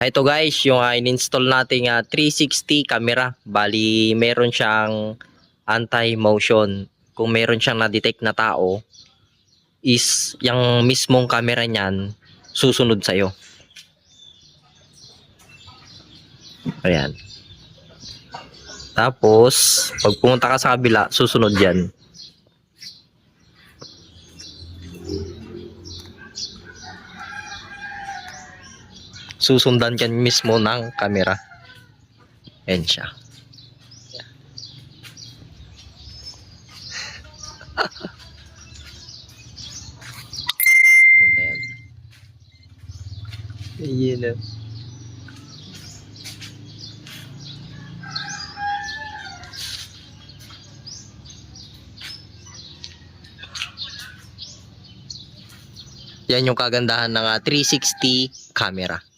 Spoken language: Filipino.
Ito guys, yung in-install nating 360 camera. Bali, meron siyang anti-motion. Kung meron siyang na-detect na tao, is yung mismong camera niyan susunod sa'yo. Ayan. Tapos, pag pumunta ka sa kabila, susunod yan. Susundan yan mismo ng camera. Ayan siya. Punta yan. Ayan na. Yan yung kagandahan ng 360 camera.